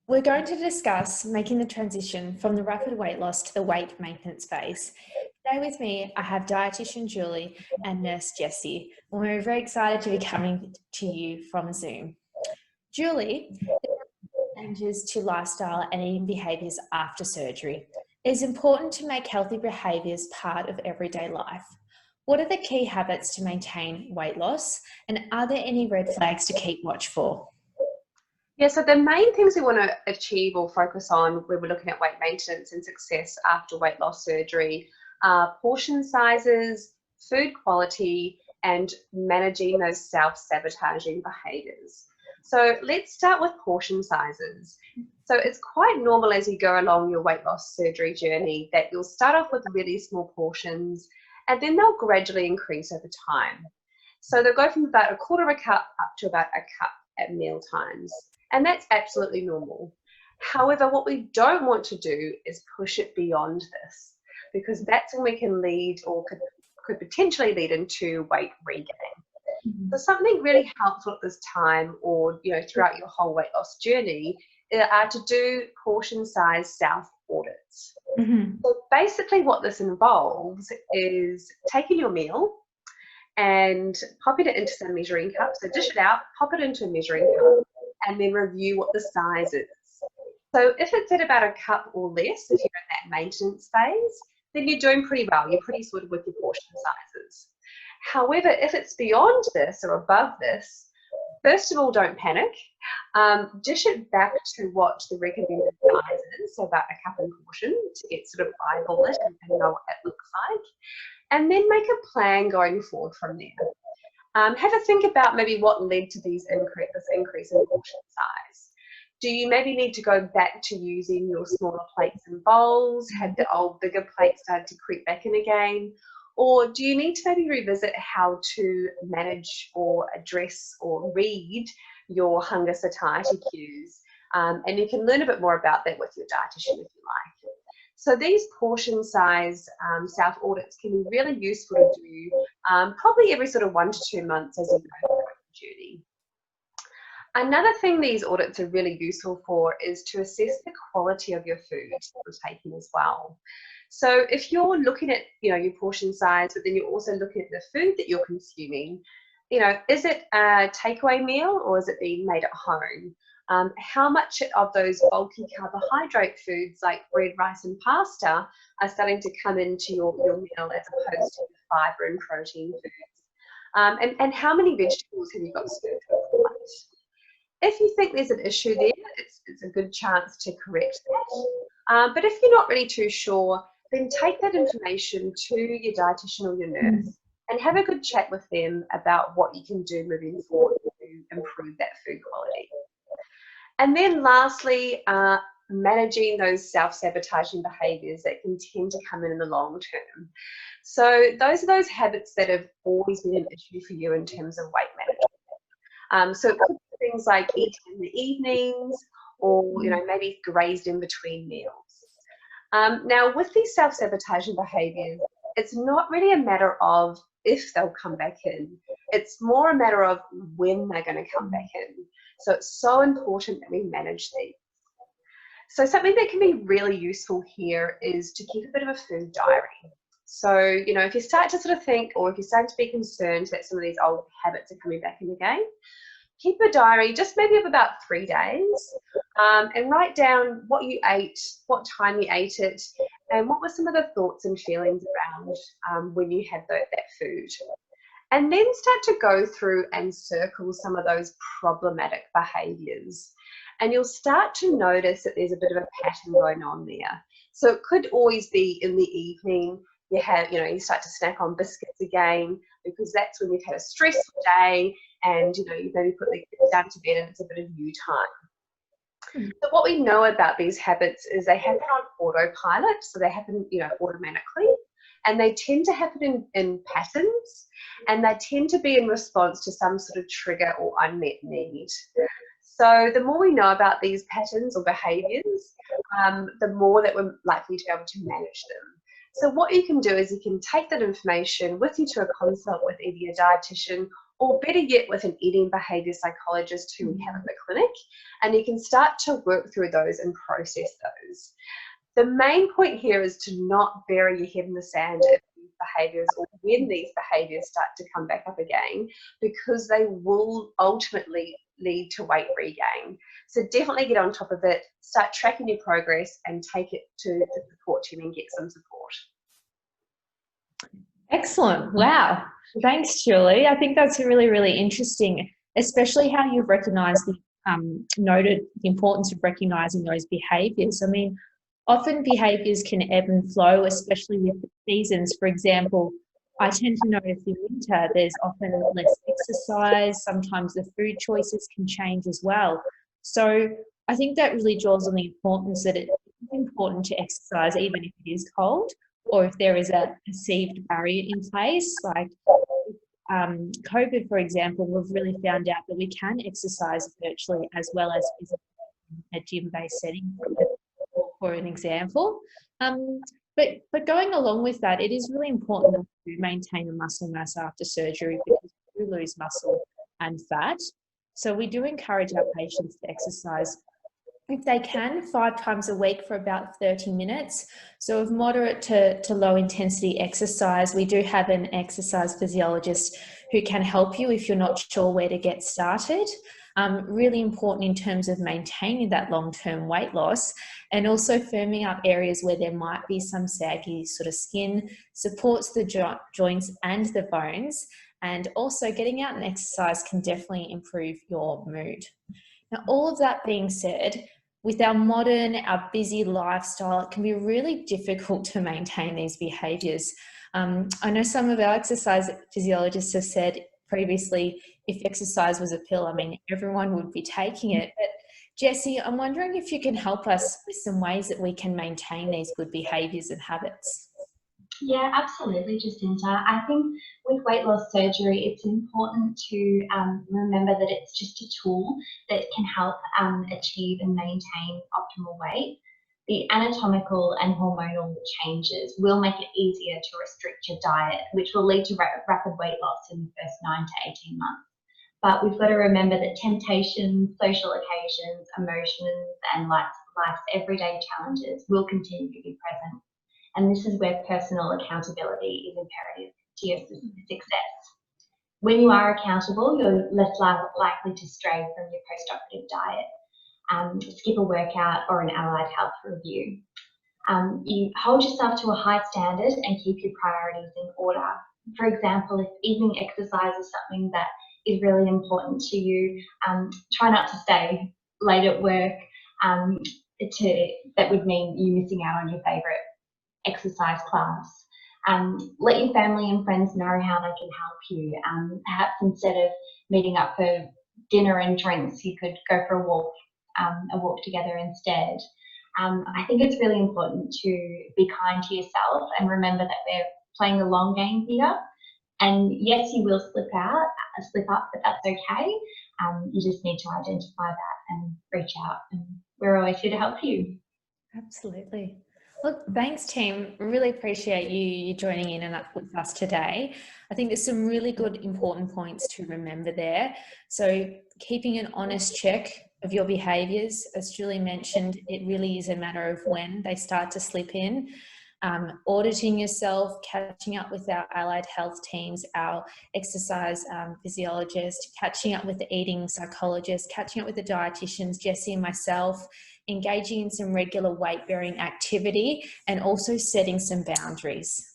We're going to discuss making the transition from the rapid weight loss to the weight maintenance phase. Today with me, I have dietitian Julie and nurse Jessie, and we're very excited to be coming to you from Zoom. Julie, changes to lifestyle and eating behaviours after surgery. It is important to make healthy behaviours part of everyday life. What are the key habits to maintain weight loss, and are there any red flags to keep watch for? Yeah, so the main things we want to achieve or focus on when we're looking at weight maintenance and success after weight loss surgery are portion sizes, food quality, and managing those self-sabotaging behaviours. So let's start with portion sizes. So it's quite normal as you go along your weight loss surgery journey that you'll start off with really small portions and then they'll gradually increase over time. So they'll go from about a quarter of a cup up to about a cup at meal times. And that's absolutely normal. However, what we don't want to do is push it beyond this, because that's when we can lead or could potentially lead into weight regain. So something really helpful at this time, or throughout your whole weight loss journey, are to do portion size self audits. So basically what this involves is taking your meal and popping it into some measuring cups. So dish it out, pop it into a measuring cup, and then review what the size is. So if it's at about a cup or less, if you're in that maintenance phase, then you're doing pretty well. You're pretty sorted with your portion sizes. However, if it's beyond this or above this, first of all, don't panic. Dish it back to what the recommended size is, so about a cup in portion, to get sort of eyeball it and know what that looks like. And then make a plan going forward from there. Have a think about maybe what led to this increase in portion size. Do you maybe need to go back to using your smaller plates and bowls? Have the old bigger plates started to creep back in again? Or do you need to maybe revisit how to manage or address or read your hunger satiety cues? And you can learn a bit more about that with your dietitian if you like. So these portion size self audits can be really useful to do probably every sort of 1 to 2 months as you go through the journey. Another thing these audits are really useful for is to assess the quality of your food that you're taking as well. So if you're looking at your portion size, but then you're also looking at the food that you're consuming, is it a takeaway meal or is it being made at home? How much of those bulky carbohydrate foods like bread, rice and pasta are starting to come into your meal as opposed to the fibre and protein foods? And how many vegetables have you got served with the plate? If you think there's an issue there, it's a good chance to correct that. But if you're not really too sure, then take that information to your dietitian or your nurse and have a good chat with them about what you can do moving forward to improve that food quality. And then lastly, managing those self-sabotaging behaviours that can tend to come in the long term. So those are those habits that have always been an issue for you in terms of weight management. So it could be things like eating in the evenings or maybe grazed in between meals. Now with these self-sabotaging behaviours, it's not really a matter of if they'll come back in. It's more a matter of when they're going to come back in. So it's so important that we manage these. So something that can be really useful here is to keep a bit of a food diary. So, if you start to sort of think, or if you start to be concerned that some of these old habits are coming back in again, keep a diary just maybe of about 3 days and write down what you ate, what time you ate it, and what were some of the thoughts and feelings around when you had that food. And then start to go through and circle some of those problematic behaviours. And you'll start to notice that there's a bit of a pattern going on there. So it could always be in the evening, you start to snack on biscuits again, because that's when you've had a stressful day and, you've maybe put the kids down to bed and it's a bit of you time. So what we know about these habits is they happen on autopilot, so they happen, automatically. And they tend to happen in patterns, and they tend to be in response to some sort of trigger or unmet need. So the more we know about these patterns or behaviours, the more that we're likely to be able to manage them. So what you can do is you can take that information with you to a consult with either your dietitian or better yet with an eating behaviour psychologist who we have at the clinic, and you can start to work through those and process those. The main point here is to not bury your head in the sand if these behaviours, or when these behaviours start to come back up again, because they will ultimately lead to weight regain. So definitely get on top of it, start tracking your progress, and take it to the support team and get some support. Excellent. Wow. Thanks, Julie. I think that's really, really interesting, especially how you've recognised noted the importance of recognising those behaviours. I mean, often behaviours can ebb and flow, especially with the seasons. For example, I tend to notice in winter there's often less exercise. Sometimes the food choices can change as well. So I think that really draws on the importance that it's important to exercise even if it is cold, or if there is a perceived barrier in place. Like COVID, for example, we've really found out that we can exercise virtually as well as physically in a gym-based setting, for an example. But going along with that, it is really important to maintain a muscle mass after surgery, because we lose muscle and fat. So we do encourage our patients to exercise, if they can, 5 times a week for about 30 minutes. So of moderate to low intensity exercise, we do have an exercise physiologist who can help you if you're not sure where to get started. Really important in terms of maintaining that long-term weight loss, and also firming up areas where there might be some saggy sort of skin, supports the joints and the bones, and also getting out and exercise can definitely improve your mood. Now, all of that being said, with our busy lifestyle, it can be really difficult to maintain these behaviours. I know some of our exercise physiologists have said previously, if exercise was a pill, I mean, everyone would be taking it. But Jessie, I'm wondering if you can help us with some ways that we can maintain these good behaviours and habits. Yeah, absolutely, Jacinta. I think with weight loss surgery, it's important to remember that it's just a tool that can help achieve and maintain optimal weight. The anatomical and hormonal changes will make it easier to restrict your diet, which will lead to rapid weight loss in the first 9 to 18 months. But we've got to remember that temptations, social occasions, emotions, and life's everyday challenges will continue to be present. And this is where personal accountability is imperative to your success. When you are accountable, you're less likely to stray from your post-operative diet, skip a workout or an allied health review. You hold yourself to a high standard and keep your priorities in order. For example, if evening exercise is something that is really important to you, try not to stay late at work. That would mean you missing out on your favourite exercise class. Let your family and friends know how they can help you. Perhaps instead of meeting up for dinner and drinks, you could go for a walk together instead. I think it's really important to be kind to yourself and remember that we're playing the long game here. And yes, you will slip up, but that's okay. You just need to identify that and reach out, and we're always here to help you. Absolutely. Look, thanks team. Really appreciate you joining in and up with us today. I think there's some really good important points to remember there. So keeping an honest check of your behaviours, as Julie mentioned, it really is a matter of when they start to slip in. Auditing yourself, catching up with our allied health teams, our exercise physiologist, catching up with the eating psychologist, catching up with the dietitians, Jessie and myself, engaging in some regular weight-bearing activity, and also setting some boundaries.